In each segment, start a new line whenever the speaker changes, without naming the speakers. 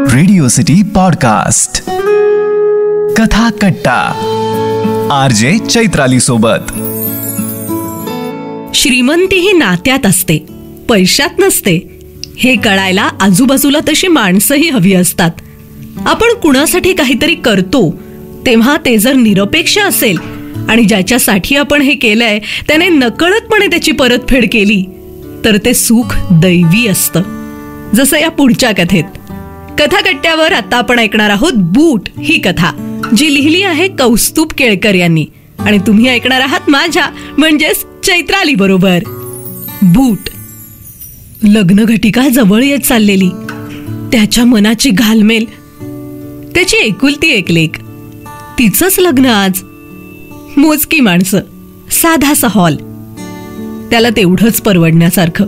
Radio city podcast कथा कट्टा RJ Chaitrali सोबत.
श्रीमंती ही नात्यात असते, पैशात नसते हे कळायला आजूबाजूला तशी माणसंही हवी असतात. आपण कुणासाठी काहीतरी करतो तेव्हा ते जर निरपेक्ष असेल आणि ज्याच्यासाठी आपण हे केलंय त्याने नकळतपणे त्याची परतफेड केली तर ते सुख दैवी असतं. जसं या पुढच्या कथेत. कथाकट्ट्यावर आता आपण ऐकणार आहोत बूट ही कथा, जी लिहिली आहे कौस्तुभ केळकर यांनी आणि तुम्ही ऐकणार आहात माझ्या म्हणजेच चैत्राली बरोबर. बूट. लग्नघटिका जवळ येत चाललेली, त्याच्या मनाची घालमेल, त्याची एकुलती एक लेक, तिचंच लग्न आज. मोजकी माणसं, साधासा हॉल, त्याला तेवढंच परवडण्यासारखं.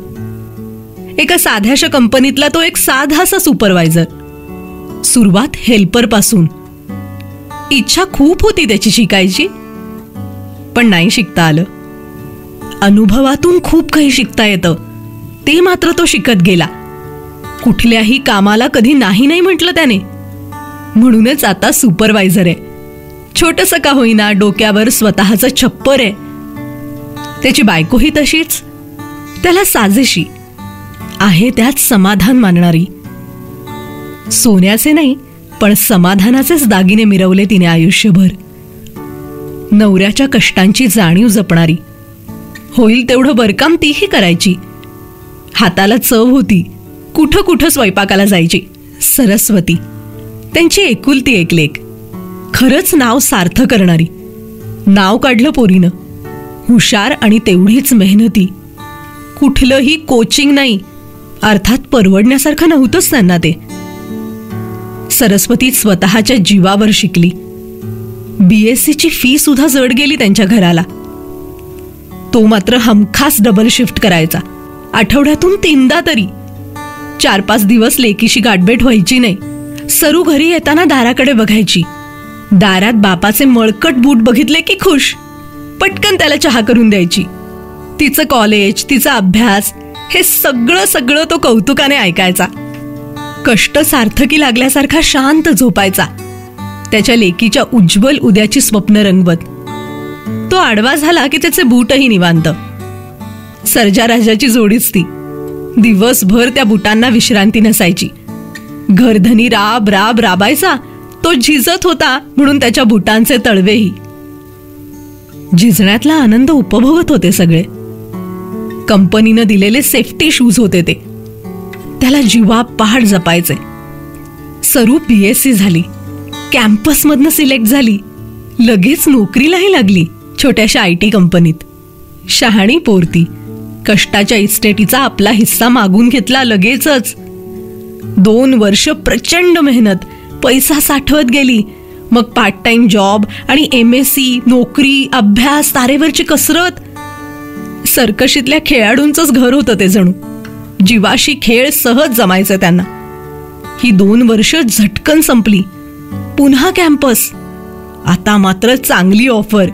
एका साध्याशा कंपनीतला तो एक साधासा सुपरवायझर. सुरुवात हेल्पर पासून. इच्छा खूप होती त्याची शिकायची, पण नाही शिकता आलं. अनुभवातून खूप काही शिकता येतं, ते मात्र तो शिकत गेला. कुठल्याही कामाला कधी नाही नाही म्हटलं त्याने. म्हणूनच आता सुपरवायझर आहे. छोटंसं का होईना डोक्यावर स्वतःचं छप्पर आहे. त्याची बायकोही तशीच, त्याला साजेशी, आहे त्यात समाधान मानणारी. सोन्याचे नाही पण समाधानाचेच दागिने मिरवले तिने आयुष्यभर. नवऱ्याच्या कष्टांची जाणीव जपणारी. होईल तेवढं बरकाम तीही करायची. हाताला चव होती, कुठं कुठं स्वयंपाकाला जायची. सरस्वती त्यांची एकुलती एक लेक. खरंच नाव सार्थ करणारी. नाव काढलं पोरीनं. हुशार आणि तेवढीच मेहनती. कुठलंही कोचिंग नाही, अर्थात परवडण्यासारखं नव्हतंच त्यांना ते. सरस्वती स्वतःच्या जीवावर शिकली. BSc ची फी सुद्धा जड गेली त्यांच्या घराला. तो मात्र हमखास डबल शिफ्ट करायचा, आठवड्यातून 3दा तरी. 4-5 दिवस लेकीशी गाठभेट व्हायची नाही. सरू घरी येताना दाराकडे बघायची. दारात बापाचे मळकट बूट बघितले की खुश. पटकन त्याला चहा करून द्यायची. तिचं कॉलेज, तिचा अभ्यास, हे सगळं तो कौतुकाने ऐकायचा. कष्ट सार्थकी लागल्यासारखा शांत झोपायचा, त्याच्या लेकीच्या उज्ज्वल उद्याची स्वप्न रंगवत. तो आडवा झाला की त्याचे बूटही निवांत. सर्जा राजाची जोडीच ती. दिवसभर त्या बुटांना विश्रांती नसायची. घरधनी राबायचा. तो झिजत होता म्हणून त्याच्या बुटांचे तळवेही. झिजण्यातला आनंद उपभोगत होते सगळे. कंपनीनं दिलेले सेफ्टी शूज होते ते. त्याला जीवापाड जपायचे. सरू BSc झाली, कॅम्पसमधनं सिलेक्ट झाली, लगेच नोकरीलाही लागली छोट्याशा IT कंपनीत. शहाणी पोरती. कष्टाच्या इस्टेटीचा आपला हिस्सा मागून घेतला लगेचच. 2 वर्ष प्रचंड मेहनत, पैसा साठवत गेली. मग पार्ट टाइम जॉब आणि MSc, नोकरी, अभ्यास, तारेवरची कसरत. सर्कशीतल्या खेळाडूंचंच घर होतं ते जणू. जीवाशी खेळ सहज जमायचे त्यांना. ही 2 वर्ष झटकन संपली. पुन्हा कॅम्पस. आता मात्र चांगली ऑफर.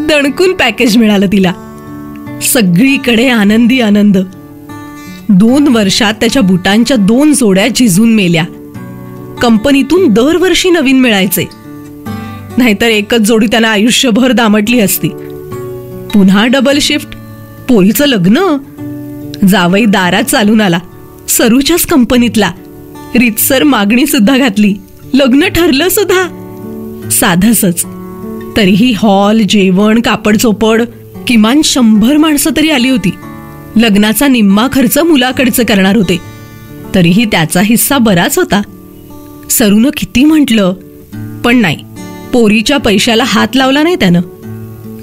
दणकून पॅकेज मिळालं तिला. सगळीकडे आनंदी आनंद. 2 वर्षात त्याच्या बुटांच्या 2 जोड्या झिजून मेल्या. कंपनीतून दरवर्षी नवीन मिळायचे, नाहीतर एकच जोडी त्यांना आयुष्यभर दामटली असती. पुन्हा डबल शिफ्ट, पोरीचं लग्न. जावई दारात चालून आला, सरूच्याच कंपनीतला. रीतसर मागणी सुद्धा घातली, लग्न ठरलं सुद्धा. साधंसच, तरीही हॉल, जेवण, कापड चोपड. किमान 100 माणसं तरी आली होती. लग्नाचा निम्मा खर्च मुलाकडचं करणार होते, तरीही त्याचा हिस्सा बराच होता. सरूनं किती म्हटलं पण नाही, पोरीच्या पैशाला हात लावला नाही त्यानं.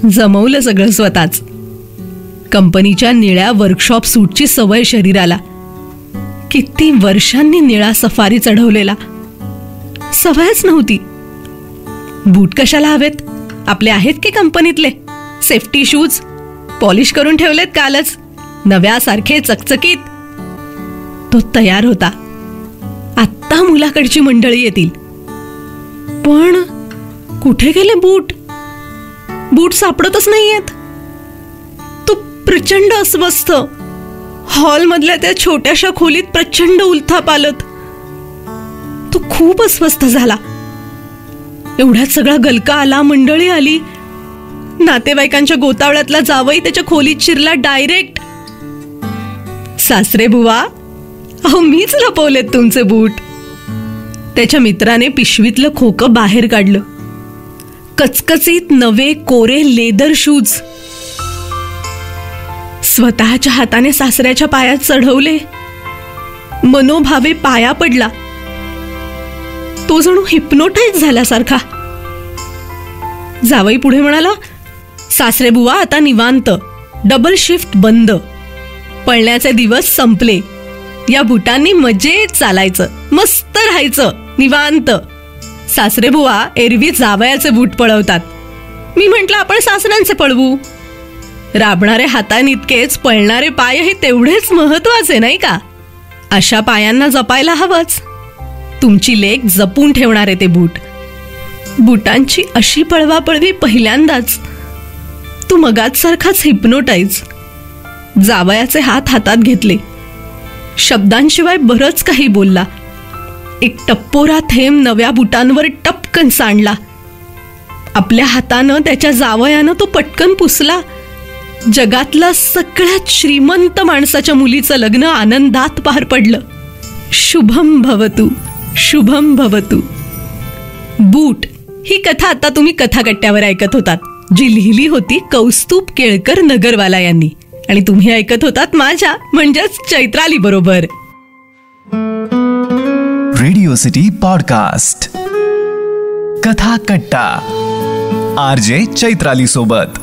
जमवलं सगळं स्वतःच. कंपनीच्या निळ्या वर्कशॉप सूटची सवय शरीराला. किती वर्षांनी निळा सफारी चढवलेला, सवयच नव्हती. बूट कशाला हवेत, आपले आहेत की कंपनीतले सेफ्टी शूज. पॉलिश करून ठेवलेत कालच, नव्यासारखे चकचकीत. तो तयार होता. आत्ता मुलाकडची मंडळी येतील. पण कुठे गेले बूट? बूट सापडतच नाहीयेत. तो प्रचंड अस्वस्थ. हॉलमधल्या त्या छोट्याशा खोलीत प्रचंड उलथापालत. तो खूप अस्वस्थ झाला. एवढ्यात सगळा गलका आला, मंडळी आली. नातेवाईकांच्या गोतावळ्यातला जावई त्याच्या खोलीत शिरला डायरेक्ट. सासरे बुवा, अहो मीच लपवलेत तुमचे बूट. त्याच्या मित्राने पिशवीतलं खोकं बाहेर काढलं. कचकचीत नवे कोरे लेदर शूज. स्वतःच्या हाताने सासऱ्याच्या पायात चढवले. मनोभावे पाया पडला. तो जणू हिप्नोटाईज झाल्यासारखा. जावई पुढे म्हणाला, सासरे बुवा आता निवांत, डबल शिफ्ट बंद, पळण्याचे दिवस संपले, या बुटांनी मजेत चालायचं, मस्त राहायचं, निवांत. सासरे बुवा एरवी जावयाचे बूट पळवतात. मी म्हंटल आपण सासऱ्यांचे पळवू. राबणारे हातांइतकेच पळणारे पाय हे तेवढेच महत्वाचे नाही का? अशा पायांना जपायला हवंच. तुमची लेक जपून ठेवणारे ते बूट. बुटांची अशी पळवापळवी पहिल्यांदाच. तू मगाचसारखाच हिप्नोटाईज. जावयाचे हात हातात घेतले. शब्दांशिवाय बरंच काही बोलला. एक टप्पोरा थेंब नव्या बुटांवर टपकन सांडला. आपल्या हातानं त्याच्या जावयानं तो पटकन पुसला. जगातलं सगळ्यात श्रीमंत माणसाच्या मुलीचं लग्न आनंदात पार पडलं. शुभम भवतु, शुभम भवतु. बूट ही कथा आता तुम्ही कथाकट्ट्यावर ऐकत होतात, जी लिहिली होती कौस्तुभ केळकर नगरवाला यांनी, आणि तुम्ही ऐकत होतात माझ्या म्हणजेच चैत्राली बरोबर.
रेडिओ सिटी पॉडकास्ट कथा कट्टा, आरजे चैत्राली सोबत.